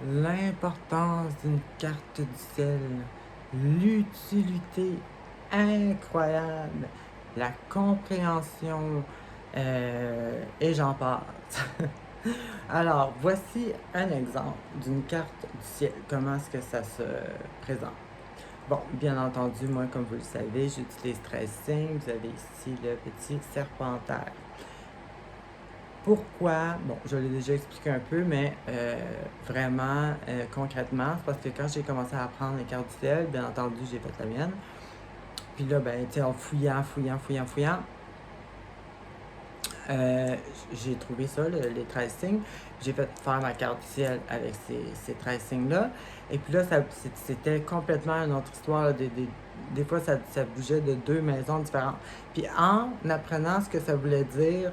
l'importance d'une carte du ciel, l'utilité incroyable, la compréhension, et j'en passe. Alors, voici un exemple d'une carte du ciel. Comment est-ce que ça se présente? Bon, bien entendu, moi, comme vous le savez, j'utilise 13 signes. Vous avez ici le petit serpentaire. Pourquoi? Bon, je l'ai déjà expliqué un peu, mais vraiment, concrètement, c'est parce que quand j'ai commencé à apprendre les cartes du ciel, bien entendu, j'ai fait la mienne. Puis là, ben, tu sais, en fouillant, euh, j'ai trouvé ça, les 13 signes. J'ai fait faire ma carte du ciel avec ces 13 signes-là. Et puis là, c'était complètement une autre histoire. Là. Des fois, ça bougeait de deux maisons différentes. Puis en apprenant ce que ça voulait dire,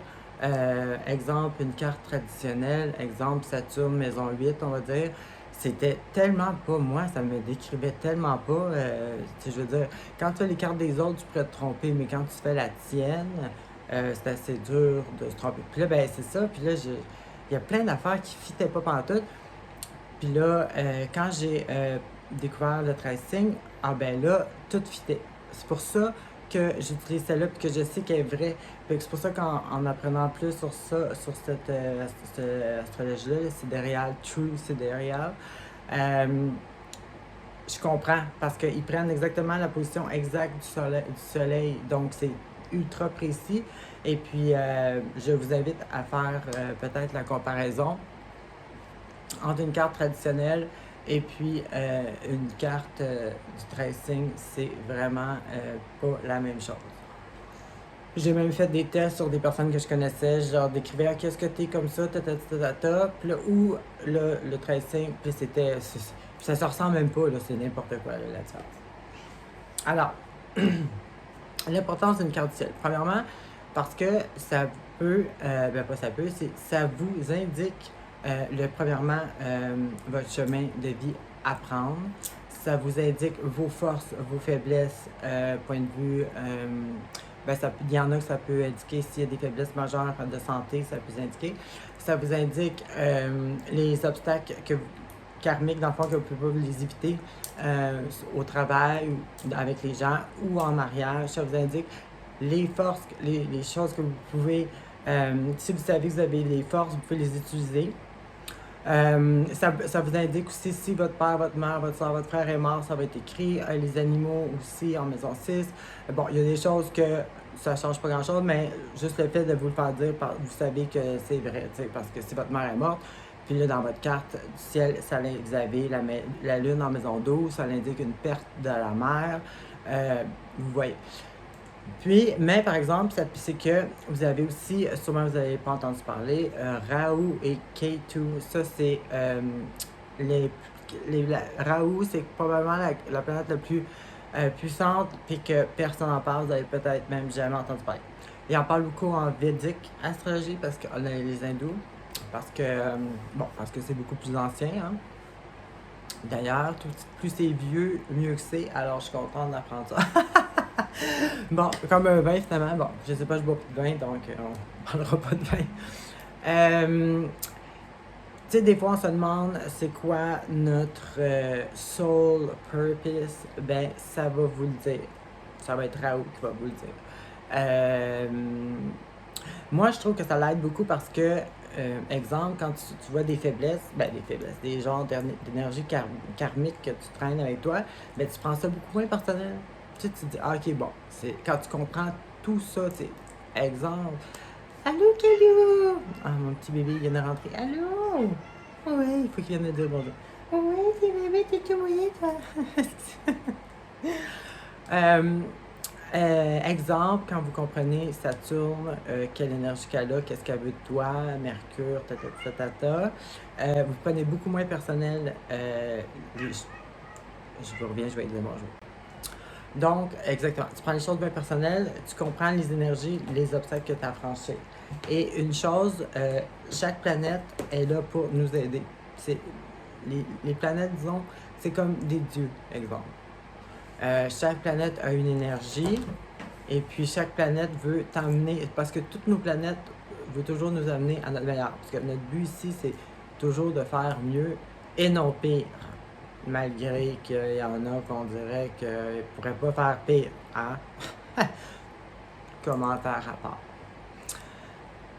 exemple, une carte traditionnelle, exemple, Saturne, maison 8, on va dire, c'était tellement pas moi, ça me décrivait tellement pas. Tu sais, je veux dire, quand tu as les cartes des autres, tu pourrais te tromper, mais quand tu fais la tienne, c'est assez dur de se tromper. Puis là, ben c'est ça. Puis là, il y a plein d'affaires qui ne fitaient pas pantoute. Puis là, quand j'ai découvert le tracing, ah ben là, tout fitait. C'est pour ça que j'utilise celle-là puis que je sais qu'elle est vraie. Puis c'est pour ça qu'en apprenant plus sur ça, sur cette astrologie-là, le sidéral, true sidéral, je comprends parce qu'ils prennent exactement la position exacte du soleil. Donc, c'est ultra précis. Et puis, je vous invite à faire peut-être la comparaison entre une carte traditionnelle et puis une carte du tracing. C'est vraiment pas la même chose. J'ai même fait des tests sur des personnes que je connaissais, genre décrivais qu'est-ce que t'es comme ça, puis là, ou le tracing, puis ça se ressemble même pas, là, c'est n'importe quoi, là, la différence. Alors, l'importance d'une carte du ciel. Premièrement, parce que ça peut, ben pas ça peut, ça vous indique, premièrement, votre chemin de vie à prendre. Ça vous indique vos forces, vos faiblesses, point de vue. Ben il y en a que ça peut indiquer s'il y a des faiblesses majeures de santé, ça peut indiquer. Ça vous indique les obstacles karmiques, dans le fond, que vous pouvez pas les éviter au travail, ou avec les gens, ou en mariage. Ça vous indique les forces, les choses que vous pouvez... si vous savez que vous avez les forces, vous pouvez les utiliser. Ça vous indique aussi si votre père, votre mère, votre soeur, votre frère est mort, ça va être écrit. Les animaux aussi en maison 6. Bon, il y a des choses que ça change pas grand-chose, mais juste le fait de vous le faire dire, vous savez que c'est vrai, parce que si votre mère est morte, puis là, dans votre carte du ciel, vous avez la lune en maison 12, ça indique une perte de la mère. Vous voyez. Puis, mais par exemple, c'est que vous avez aussi, sûrement vous n'avez pas entendu parler, Rahu et Ketu. Ça, c'est Rahu, c'est probablement la planète la plus puissante, puis que personne n'en parle, vous n'avez peut-être même jamais entendu parler. Et on parle beaucoup en védique astrologie, parce que les hindous, parce que c'est beaucoup plus ancien, hein. D'ailleurs, plus c'est vieux, mieux que c'est, alors je suis contente d'apprendre ça. Bon, comme un vin finalement, bon, je sais pas, je bois plus de vin, donc on parlera pas de vin. Tu sais, des fois on se demande c'est quoi notre soul purpose, ben ça va vous le dire. Ça va être Raoult qui va vous le dire. Moi, je trouve que ça l'aide beaucoup parce que, exemple, quand tu vois des faiblesses, des genres d'énergie karmique que tu traînes avec toi, ben tu prends ça beaucoup moins personnel. Tu sais, tu te dis, ah, ok, bon, c'est quand tu comprends tout ça, tu sais, exemple, allô, Kelly! Ah, mon petit bébé, il vient de rentrer. Allô? Oui, il faut qu'il vienne me dire bonjour. Oui, petit bébé, t'es tout mouillé, toi. Exemple, quand vous comprenez Saturne, quelle énergie qu'elle a, qu'est-ce qu'elle veut de toi, Mercure, vous prenez beaucoup moins personnel. Je vous reviens, je vais dire bonjour. Donc, exactement. Tu prends les choses bien personnelles, tu comprends les énergies, les obstacles que tu as franchis. Et une chose, chaque planète est là pour nous aider. Les planètes, disons, c'est comme des dieux, exemple. Chaque planète a une énergie et puis chaque planète veut t'emmener, parce que toutes nos planètes veulent toujours nous amener à notre meilleur. Parce que notre but ici, c'est toujours de faire mieux et non pire. Malgré qu'il y en a qu'on dirait qu'ils ne pourraient pas faire pire. Hein? Commentaire à part.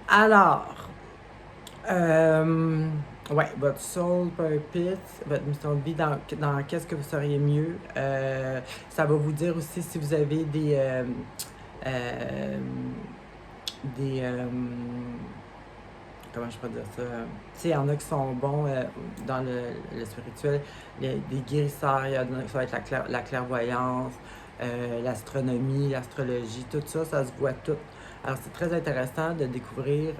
Alors, ouais, votre soul purpose, votre mission de vie, dans qu'est-ce que vous seriez mieux. Ça va vous dire aussi si vous avez des comment je peux dire ça? Tu sais, il y en a qui sont bons dans le spirituel, des guérisseurs, il y en a qui ça va être la clairvoyance, l'astronomie, l'astrologie, tout ça, ça se voit tout. Alors, c'est très intéressant de découvrir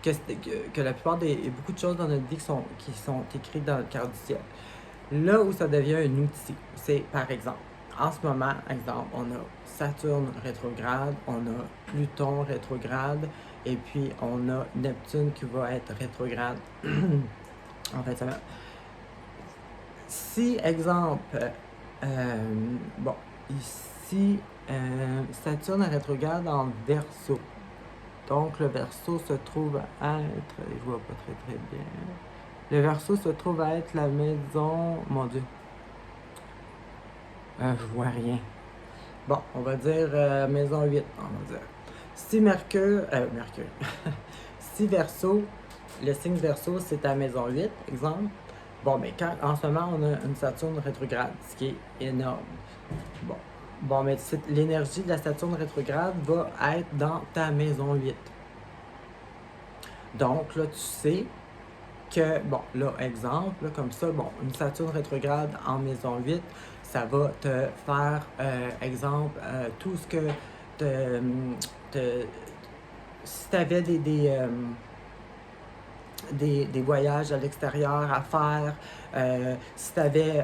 que la plupart beaucoup de choses dans notre vie qui sont écrites dans le cœur du ciel. Là où ça devient un outil, c'est par exemple, en ce moment, exemple, on a Saturne rétrograde, on a Pluton rétrograde, et puis on a Neptune qui va être rétrograde. En fait, ça va. Si, exemple, bon, ici, Saturne rétrograde en Verseau. Donc, le Verseau se trouve à être, je vois pas très très bien. Le Verseau se trouve à être la maison, mon Dieu, je vois rien. Bon, on va dire maison 8, on va dire. Si Mercure, si Verseau, le signe Verseau, c'est à maison 8, exemple. Bon, mais en ce moment, on a une Saturne rétrograde, ce qui est énorme. Bon, mais l'énergie de la Saturne rétrograde va être dans ta maison 8. Donc, là, tu sais que, bon, là, exemple, là, comme ça, bon, une Saturne rétrograde en maison 8, ça va te faire, exemple, tout ce que si tu avais des voyages à l'extérieur à faire, si tu avais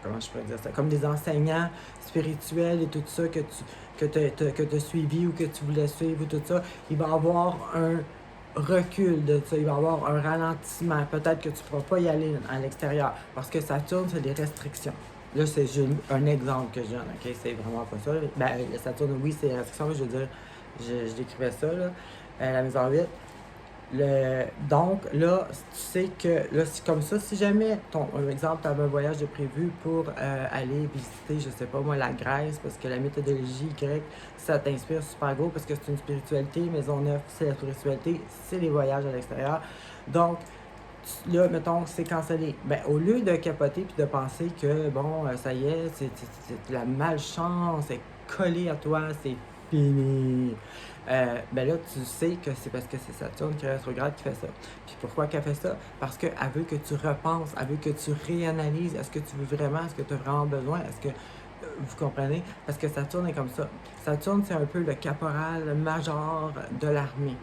comment je pourrais dire ça, comme des enseignants spirituels et tout ça que tu as suivi ou que tu voulais suivre ou tout ça, il va y avoir un recul de ça, il va y avoir un ralentissement. Peut-être que tu ne pourras pas y aller à l'extérieur parce que Saturne, c'est des restrictions. Là, c'est un exemple que je donne, ok? C'est vraiment pas ça. Ben, le Saturne, oui, c'est des restrictions, mais je veux dire, je décrivais ça, là, la maison 8. Donc, là, tu sais que, là, c'est comme ça, si jamais, exemple, tu avais un voyage de prévu pour aller visiter, je sais pas moi, la Grèce, parce que la méthodologie grecque, ça t'inspire super gros, parce que c'est une spiritualité, maison 9, c'est la spiritualité, c'est les voyages à l'extérieur. Donc, là, mettons, c'est cancellé. Ben, au lieu de capoter puis de penser que, bon, ça y est, c'est la malchance est collée à toi, c'est fini. Ben là, tu sais que c'est parce que c'est Saturne qui est rétrograde qui fait ça. Puis pourquoi qu'elle fait ça? Parce qu'elle veut que tu repenses, elle veut que tu réanalyses. Est-ce que tu veux vraiment? Est-ce que tu as vraiment besoin? Est-ce que vous comprenez? Parce que Saturne est comme ça. Saturne, c'est un peu le caporal major de l'armée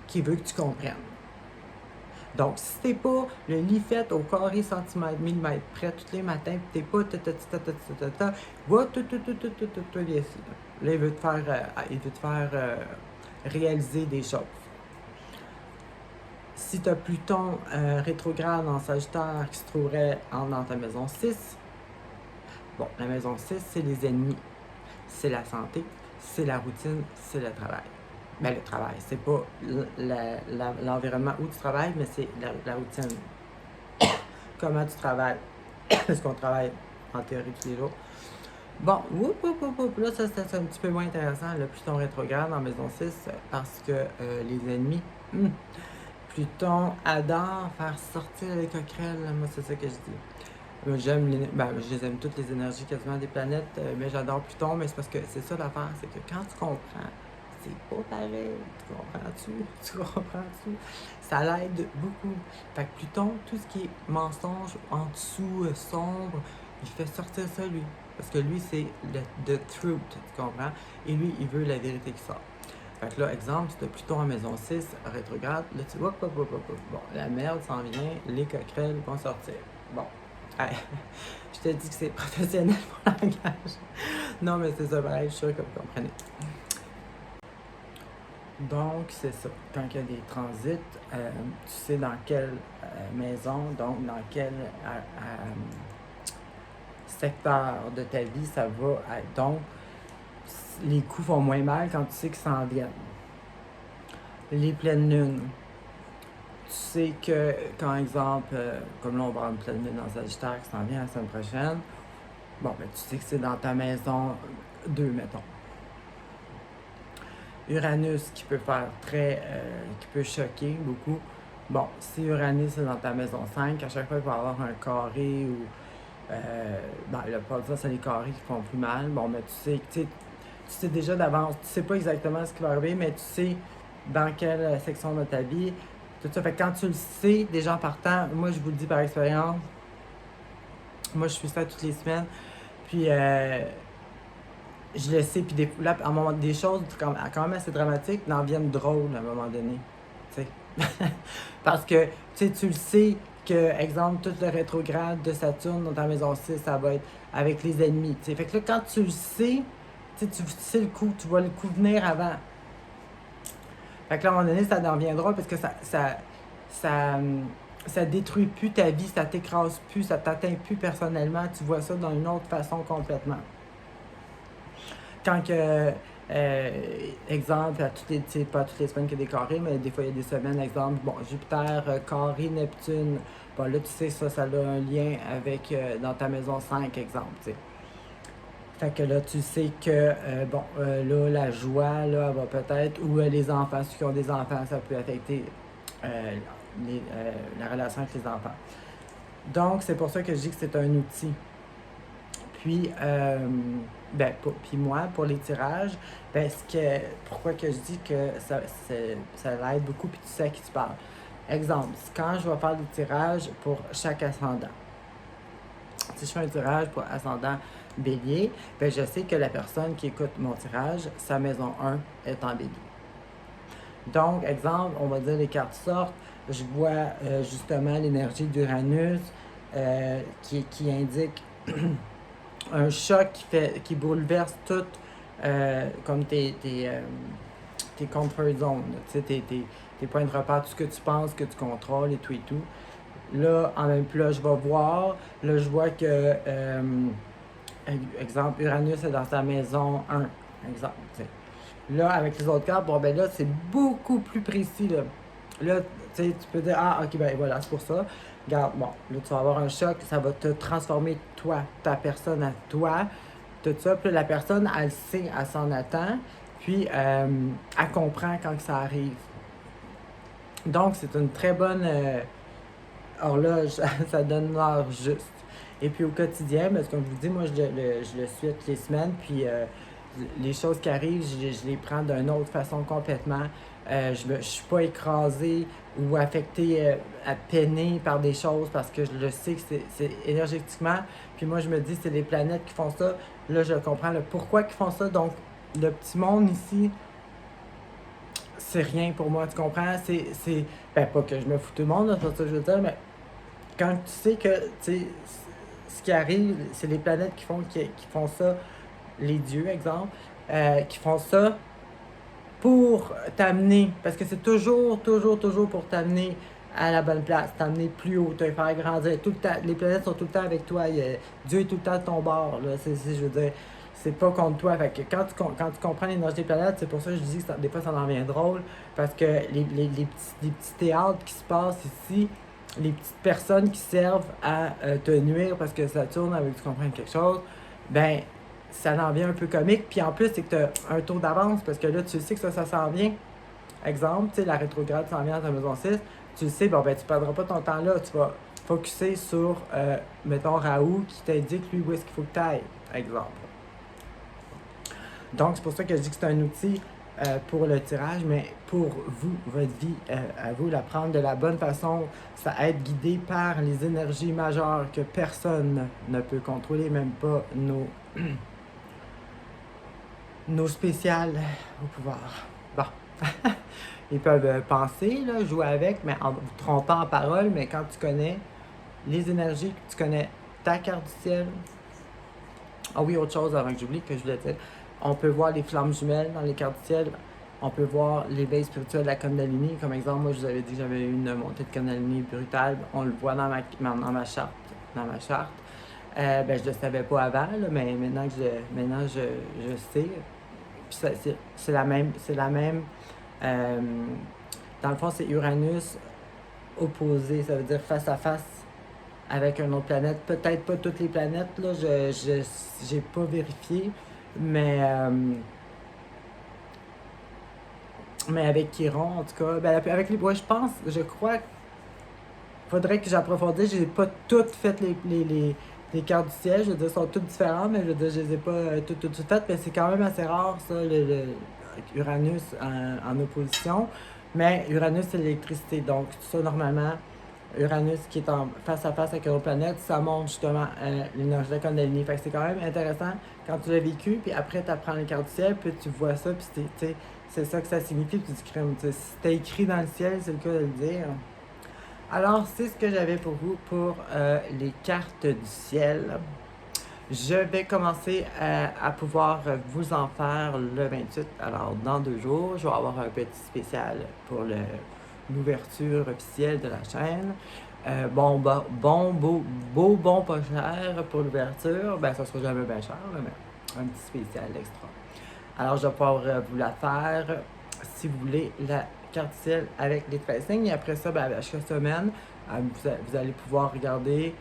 qui veut que tu comprennes. Donc, si t'es pas le lit fait au carré centimètre, millimètre près tous les matins, pis t'es pas va tout ici. Là, il veut te faire réaliser des choses. Si tu as Pluton rétrograde en Sagittaire qui se trouverait dans ta maison 6, bon, la maison 6, c'est les ennemis, c'est la santé, c'est la routine, c'est le travail. Ben, le travail, c'est pas l'environnement où tu travailles, mais c'est la routine. Comment tu travailles. Est-ce qu'on travaille en théorie tous les jours? Bon, là, ça c'est un petit peu moins intéressant, le Pluton rétrograde en maison 6, parce que les ennemis, Pluton adore faire sortir les coquerelles, moi c'est ça que je dis. Moi, je les aime toutes les énergies quasiment des planètes, mais j'adore Pluton, mais c'est parce que c'est ça l'affaire, c'est que quand tu comprends, c'est pas pareil, tu comprends-tu? Tu comprends-tu? Ça l'aide beaucoup. Fait que Pluton, tout ce qui est mensonge en dessous, sombre, il fait sortir ça lui. Parce que lui, c'est the truth, tu comprends? Et lui, il veut la vérité qui sort. Fait que là, exemple, si tu as Pluton en maison 6, rétrograde, là tu vois, bon, la merde s'en vient, les coquerelles vont sortir. Bon, hey, je te dis que c'est professionnel pour langage. Non, mais c'est ça, pareil, je suis sûr que vous comprenez. Donc, c'est ça. Quand il y a des transits, tu sais dans quelle maison, donc dans quel secteur de ta vie ça va être. Donc, les coups font moins mal quand tu sais qu'ils s'en viennent. les pleines lunes. Tu sais que, quand exemple, comme là on va avoir une pleine lune en Sagittaire qui s'en vient la semaine prochaine, bon, ben tu sais que c'est dans ta maison 2, mettons. Uranus qui peut faire qui peut choquer beaucoup. Bon, si Uranus est dans ta maison 5, à chaque fois il va y avoir un carré ou. Le pas ça, c'est les carrés qui font plus mal. Bon, mais tu sais déjà d'avance, tu sais pas exactement ce qui va arriver, mais tu sais dans quelle section de ta vie, tout ça. Fait que quand tu le sais, déjà en partant, moi je vous le dis par expérience, moi je fais ça toutes les semaines, puis je le sais, puis là, à un moment, des choses quand même assez dramatiques n'en viennent drôles à un moment donné. Tu sais. Parce que tu le sais que, exemple, tout le rétrograde de Saturne dans ta maison 6, ça va être avec les ennemis. T'sais. Fait que là, quand tu le sais, tu sais le coup, tu vois le coup venir avant. Fait que là, à un moment donné, ça en vient drôle parce que ça détruit plus ta vie, ça t'écrase plus, ça t'atteint plus personnellement. Tu vois ça d'une autre façon complètement. Quand que, exemple, pas toutes les semaines qu'il y a des carrés, mais des fois il y a des semaines, exemple, bon, Jupiter, carré, Neptune, bon là tu sais, ça a un lien avec, dans ta maison 5, exemple, tu sais. Fait que là, tu sais que, là, la joie, là, elle va peut-être, ou les enfants, ceux qui ont des enfants, ça peut affecter la relation avec les enfants. Donc, c'est pour ça que je dis que c'est un outil. Puis, puis moi, pour les tirages, pourquoi que je dis que ça l'aide beaucoup, puis tu sais à qui tu parles. Exemple, quand je vais faire des tirages pour chaque ascendant, si je fais un tirage pour ascendant bélier, je sais que la personne qui écoute mon tirage, sa maison 1 est en bélier. Donc, exemple, on va dire les cartes sortent, je vois justement l'énergie d'Uranus qui indique un choc qui bouleverse tout comme tes comfort zones, tes points de repère, tout ce que tu penses, que tu contrôles et tout et tout. Là, en même temps, là, je vais voir, là, je vois que, exemple, Uranus est dans sa maison 1, exemple. T'sais. Là, avec les autres cartes, là, c'est beaucoup plus précis, là. Là, tu peux dire, ah, ok, voilà, c'est pour ça. Regarde, bon, là, tu vas avoir un choc, ça va te transformer, toi, ta personne à toi, tout ça. Puis la personne, elle sait, elle s'en attend, puis elle comprend quand ça arrive. Donc, c'est une très bonne horloge, ça donne l'heure juste. Et puis au quotidien, parce que comme je vous dis, moi, je le suis toutes les semaines, puis les choses qui arrivent, je les prends d'une autre façon complètement. Je ne suis pas écrasée ou affectée, à peiner par des choses parce que je le sais que c'est énergétiquement. Puis moi, je me dis, c'est les planètes qui font ça. Là, je comprends le pourquoi ils font ça. Donc, le petit monde ici, c'est rien pour moi, tu comprends? Pas que je me fous tout le monde, c'est pas ça que je veux dire, mais quand tu sais que, ce qui arrive, c'est les planètes qui font ça, les dieux, exemple, qui font ça pour t'amener, parce que c'est toujours pour t'amener à la bonne place, t'amener plus haut, te faire grandir. Tout le temps, les planètes sont tout le temps avec toi. Dieu est tout le temps de ton bord, là. Je veux dire, c'est pas contre toi. Fait que quand tu comprends l'énergie des planètes, c'est pour ça que je dis que des fois ça en devient drôle, parce que les petits théâtres qui se passent ici, les petites personnes qui servent à te nuire parce que ça tourne avec tu comprends quelque chose, ben ça en vient un peu comique. Puis en plus, c'est que tu as un taux d'avance parce que là, tu sais que ça s'en vient. Exemple, tu sais, la rétrograde s'en vient dans ta maison 6. Tu le sais, tu ne perdras pas ton temps là. Tu vas focusser sur, mettons, Raoult qui t'indique, lui, où est-ce qu'il faut que tu ailles, exemple. Donc, c'est pour ça que je dis que c'est un outil pour le tirage, mais pour vous, votre vie, à vous, la prendre de la bonne façon, ça être guidé par les énergies majeures que personne ne peut contrôler, même pas nos spéciales au pouvoir. Bon. Ils peuvent penser, là, jouer avec, mais en vous trompant en parole, mais quand tu connais les énergies, tu connais ta carte du ciel. Ah oui, autre chose avant que j'oublie que je voulais dire. On peut voir les flammes jumelles dans les cartes du ciel. On peut voir l'éveil spirituel de la Kundalini. Comme exemple, moi, je vous avais dit que j'avais eu une montée de Kundalini brutale. On le voit dans ma charte. Je ne le savais pas avant, là, mais maintenant je sais. Puis c'est la même Dans le fond, c'est Uranus opposé, ça veut dire face à face avec une autre planète. Peut-être pas toutes les planètes, là, j'ai pas vérifié, mais, mais avec Chiron, en tout cas, ben, avec les. Ouais, je crois faudrait que j'approfondisse. J'ai pas toutes fait les cartes du ciel. Je veux dire, elles sont toutes différentes, mais je veux dire, je les ai pas toutes faites. Mais c'est quand même assez rare, ça, Uranus en opposition. Mais Uranus, c'est l'électricité. Donc, ça, normalement, Uranus qui est en face à face avec une autre planète, ça montre justement l'énergie de la Kundalini. Fait que c'est quand même intéressant quand tu l'as vécu, puis après, tu apprends les cartes du ciel, puis tu vois ça, puis c'est ça que ça signifie, puis tu dis, crème. Si c'était écrit dans le ciel, c'est le cas de le dire. Alors, c'est ce que j'avais pour vous pour les cartes du ciel. Je vais commencer à pouvoir vous en faire le 28. Alors, dans 2 jours, je vais avoir un petit spécial pour l'ouverture officielle de la chaîne. Bon, pas cher pour l'ouverture. Ben, ça sera jamais bien cher, là, mais un petit spécial extra. Alors, je vais pouvoir vous la faire, si vous voulez, la carte ciel avec les 13 signes. Et après ça, ben, à chaque semaine, vous allez pouvoir regarder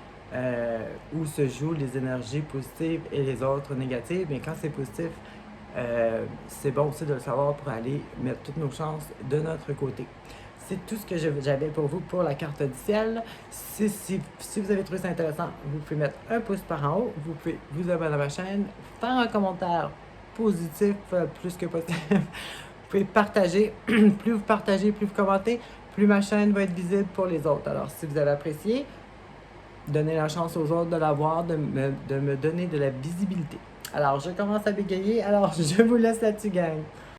où se jouent les énergies positives et les autres négatives. Mais quand c'est positif, c'est bon aussi de le savoir pour aller mettre toutes nos chances de notre côté. C'est tout ce que j'avais pour vous pour la carte du ciel. Si vous avez trouvé ça intéressant, vous pouvez mettre un pouce par en haut. Vous pouvez vous abonner à ma chaîne, faire un commentaire positif plus que positif. Vous pouvez partager. Plus vous partagez, plus vous commentez, plus ma chaîne va être visible pour les autres. Alors, si vous avez apprécié, donnez la chance aux autres de l'avoir, de me donner de la visibilité. Alors, je commence à bégayer. Alors, je vous laisse là-dessus, gang.